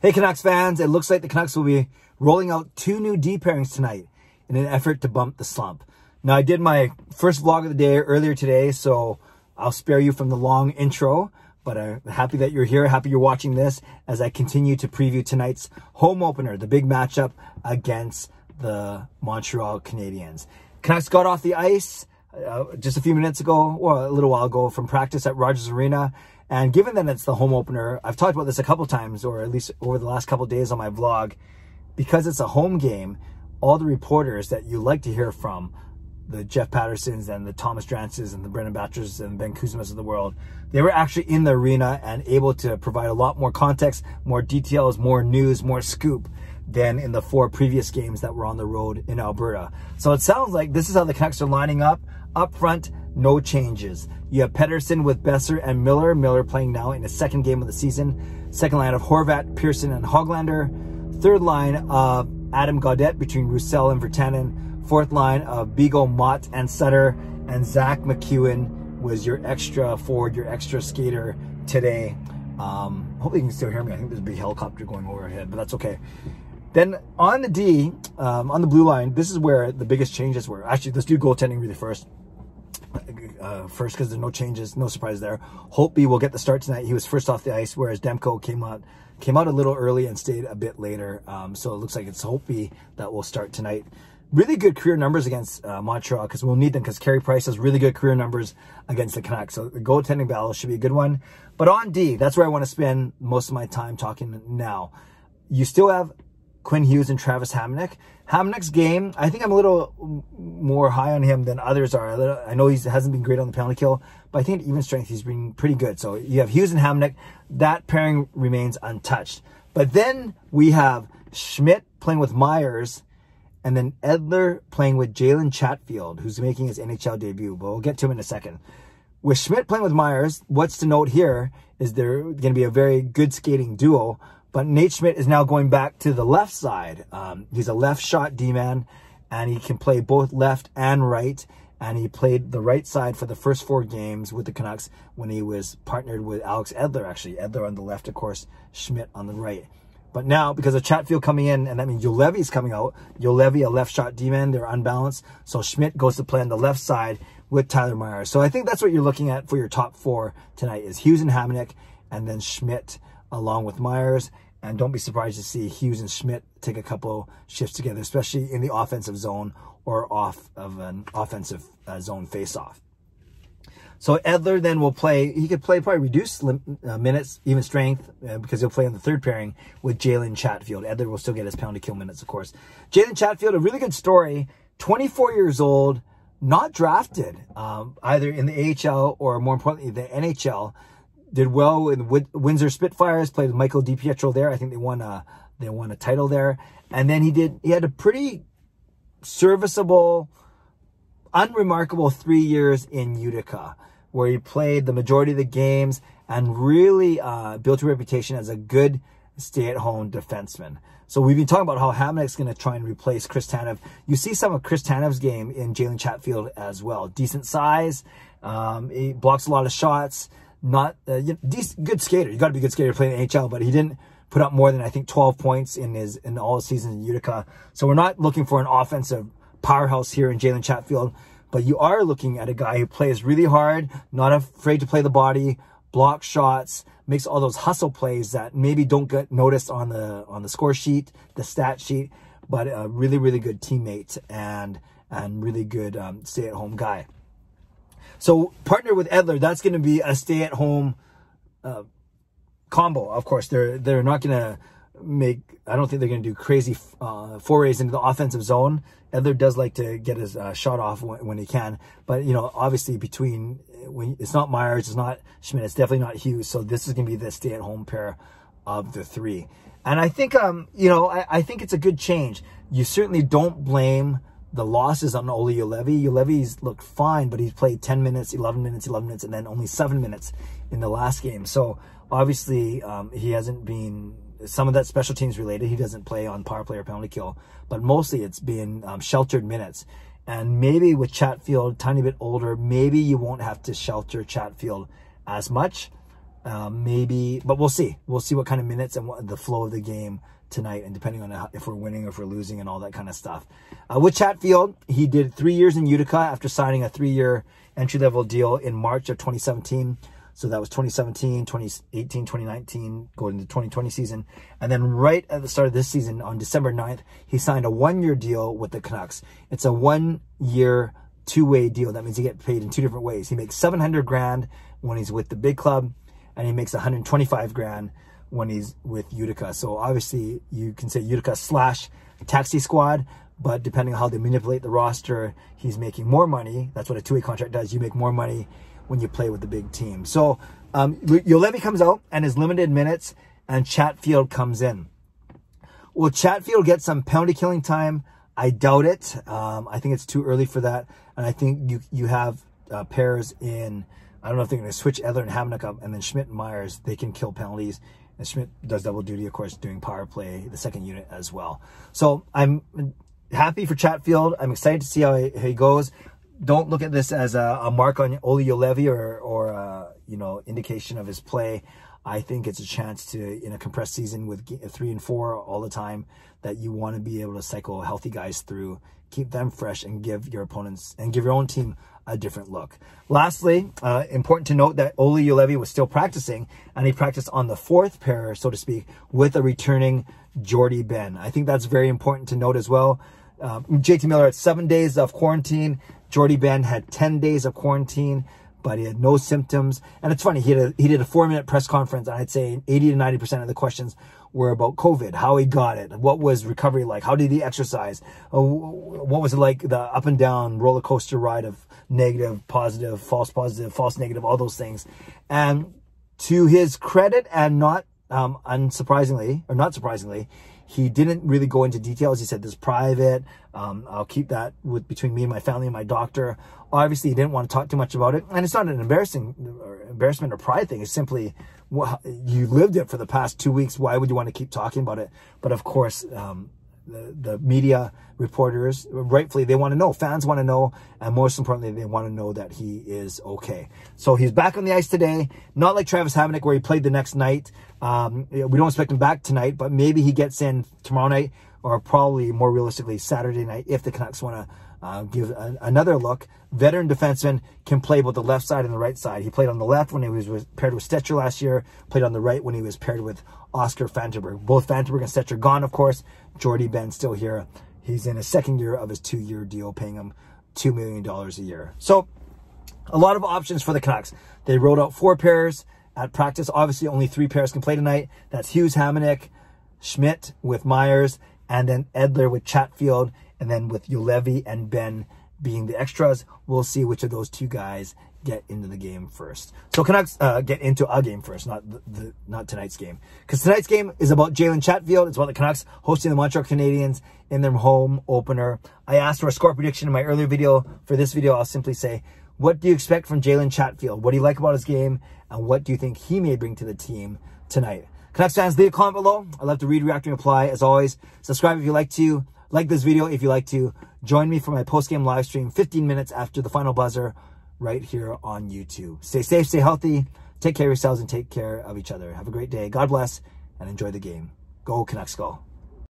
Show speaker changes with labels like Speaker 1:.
Speaker 1: Hey Canucks fans, it looks like the Canucks will be rolling out 2 new D pairings tonight in an effort to bump the slump. Now I did my first vlog of the day earlier today, so I'll spare you from the long intro, but I'm happy that you're here, happy you're watching this as I continue to preview tonight's home opener, the big matchup against the Montreal Canadiens. Canucks got off the ice just a few minutes ago, or a little while ago, from practice at Rogers Arena. And given that it's the home opener, I've talked about this a couple times, or at least over the last couple of days on my vlog, because it's a home game, all the reporters that you like to hear from, the Jeff Pattersons and the Thomas Drances and the Brendan Batchers and Ben Kuzmas of the world, they were actually in the arena and able to provide a lot more context, more details, more news, more scoop than in the 4 previous games that were on the road in Alberta. So it sounds like this is how the Canucks are lining up. Up front, no changes. You have Pettersson with Besser and Miller. Miller playing now in his 2nd game of the season. Second line of Horvat, Pearson, and Hoglander. Third line of Adam Gaudette between Roussel and Virtanen. Fourth line of Beagle, Mott, and Sutter. And Zach McEwen was your extra forward, your extra skater today. Hopefully you can still hear me. I think there's a big helicopter going overhead, but that's okay. Then on the D, on the blue line, this is where the biggest changes were. Actually, let's do goaltending really first. Because there's no changes, no surprise there. Holtby will get the start tonight. He was first off the ice, whereas Demko came out a little early and stayed a bit later. So it looks like it's Holtby that will start tonight. Really good career numbers against Montreal, because we'll need them, because Carey Price has really good career numbers against the Canucks. So the goaltending battle should be a good one. But on D, that's where I want to spend most of my time talking now. You still have Quinn Hughes and Travis Hamonic. Hamonic's game, I think I'm a little more high on him than others are. I know he hasn't been great on the penalty kill, but I think at even strength he's been pretty good. So you have Hughes and Hamonic. That pairing remains untouched. But then we have Schmidt playing with Myers, and then Edler playing with Jalen Chatfield, who's making his NHL debut. But we'll get to him in a second. With Schmidt playing with Myers, what's to note here is they're going to be a very good skating duo. But Nate Schmidt is now going back to the left side. He's a left shot D-man, and he can play both left and right. And he played the right side for the first 4 games with the Canucks when he was partnered with Alex Edler, actually. Edler on the left, of course, Schmidt on the right. But now, because of Chatfield coming in, and that means Juolevi's coming out, Juolevi, a left shot D-man, they're unbalanced. So Schmidt goes to play on the left side with Tyler Myers. So I think that's what you're looking at for your top 4 tonight, is Hughes and Hamonic, and then Schmidt along with Myers. And don't be surprised to see Hughes and Schmidt take a couple shifts together, especially in the offensive zone or off of an offensive zone face-off. So Edler then will play, he could play probably reduced minutes, even strength, because he'll play in the 3rd pairing with Jalen Chatfield. Edler will still get his penalty kill minutes, of course. Jalen Chatfield, a really good story, 24 years old, not drafted, either in the AHL or, more importantly, the NHL. Did well in Windsor Spitfires, played with Michael DiPietro there. I think they won a title there. And then he had a pretty serviceable, unremarkable 3 years in Utica, where he played the majority of the games and really built a reputation as a good stay-at-home defenseman. So we've been talking about how Hamonic's going to try and replace Chris Tanev. You see some of Chris Tanev's game in Jalen Chatfield as well. Decent size. He blocks a lot of shots. Not good skater. You got to be a good skater playing in the NHL, but he didn't put up more than, I think, 12 points in all his seasons in Utica. So we're not looking for an offensive powerhouse here in Jalen Chatfield, but you are looking at a guy who plays really hard, not afraid to play the body, block shots, makes all those hustle plays that maybe don't get noticed on the score sheet, the stat sheet, but a really, really good teammate and really good stay-at-home guy. So partner with Edler, that's going to be a stay-at-home combo. Of course, they're not going to make, I don't think they're going to do crazy forays into the offensive zone. Edler does like to get his shot off when he can. But, you know, obviously when it's not Myers, it's not Schmidt, it's definitely not Hughes. So this is going to be the stay-at-home pair of the 3. And I think, you know, I think it's a good change. You certainly don't blame the losses on Olli Juolevi. Juolevi's looked fine, but he's played 10 minutes, 11 minutes, 11 minutes, and then only 7 minutes in the last game. So obviously he hasn't been, some of that special teams related. He doesn't play on power play or penalty kill, but mostly it's been sheltered minutes. And maybe with Chatfield, tiny bit older, maybe you won't have to shelter Chatfield as much. Maybe, but we'll see. We'll see what kind of minutes and what the flow of the game tonight, and depending on if we're winning or if we're losing and all that kind of stuff. With Chatfield, he did 3 years in Utica after signing a 3-year entry-level deal in March of 2017. So that was 2017, 2018, 2019, going into 2020 season. And then right at the start of this season, on December 9th, he signed a 1-year deal with the Canucks. It's a 1-year, 2-way deal. That means he gets paid in 2 different ways. He makes $700,000 when he's with the big club, and he makes $125,000 when he's with Utica. So obviously you can say Utica / taxi squad, but depending on how they manipulate the roster, he's making more money. That's what a 2-way contract does. You make more money when you play with the big team. So Juolevi comes out and is limited minutes, and Chatfield comes in. Will Chatfield get some penalty killing time? I doubt it. I think it's too early for that. And I think you have pairs in, I don't know if they're going to switch Edler and Hamonic up, and then Schmidt and Myers, they can kill penalties. And Schmidt does double duty, of course, doing power play, the second unit as well. So I'm happy for Chatfield. I'm excited to see how he goes. Don't look at this as a mark on Olli Juolevi or you know, indication of his play. I think it's a chance to, in a compressed season with 3 and 4 all the time, that you want to be able to cycle healthy guys through, keep them fresh, and give your opponents and give your own team a different look. Lastly, important to note that Olli Juolevi was still practicing, and he practiced on the 4th pair, so to speak, with a returning Jordie Benn. I think that's very important to note as well. JT Miller had 7 days of quarantine. Jordie Benn had 10 days of quarantine, but he had no symptoms. And it's funny, he did a 4-minute press conference, and I'd say 80 to 90% of the questions were about COVID, how he got it, what was recovery like, how did he exercise, what was it like, the up and down roller coaster ride of negative, positive, false negative, all those things. And to his credit, and not unsurprisingly, or not surprisingly, he didn't really go into details. He said, this is private. I'll keep that between me and my family and my doctor. Obviously, he didn't want to talk too much about it. And it's not an embarrassment or pride thing. It's simply, you lived it for the past 2 weeks. Why would you want to keep talking about it? But of course, the media reporters, rightfully, they want to know. Fans want to know. And most importantly, they want to know that he is okay. So he's back on the ice today. Not like Travis Hamonic, where he played the next night. We don't expect him back tonight, but maybe he gets in tomorrow night, or probably more realistically Saturday night, if the Canucks want to give another look. Veteran defenseman can play both the left side and the right side. He played on the left when he was paired with Stetcher last year, played on the right when he was paired with Oscar Fantenberg. Both Fantenberg and Stetcher gone, of course. Jordie Benn still here. He's in his 2nd year of his 2-year deal, paying him $2 million a year. So a lot of options for the Canucks. They rolled out 4 pairs at practice. Obviously, only 3 pairs can play tonight. That's Hughes, Hamonic, Schmidt with Myers, and then Edler with Chatfield, and then with Juolevi and Benn being the extras. We'll see which of those 2 guys get into the game first. So Canucks get into a game first, not tonight's game. Because tonight's game is about Jalen Chatfield. It's about the Canucks hosting the Montreal Canadiens in their home opener. I asked for a score prediction in my earlier video. For this video, I'll simply say, what do you expect from Jalen Chatfield? What do you like about his game? And what do you think he may bring to the team tonight? Canucks fans, leave a comment below. I'd love to read, react, and reply. As always, subscribe if you like to. Like this video if you like to. Join me for my post-game live stream 15 minutes after the final buzzer right here on YouTube. Stay safe, stay healthy, take care of yourselves, and take care of each other. Have a great day. God bless, and enjoy the game. Go Canucks, go.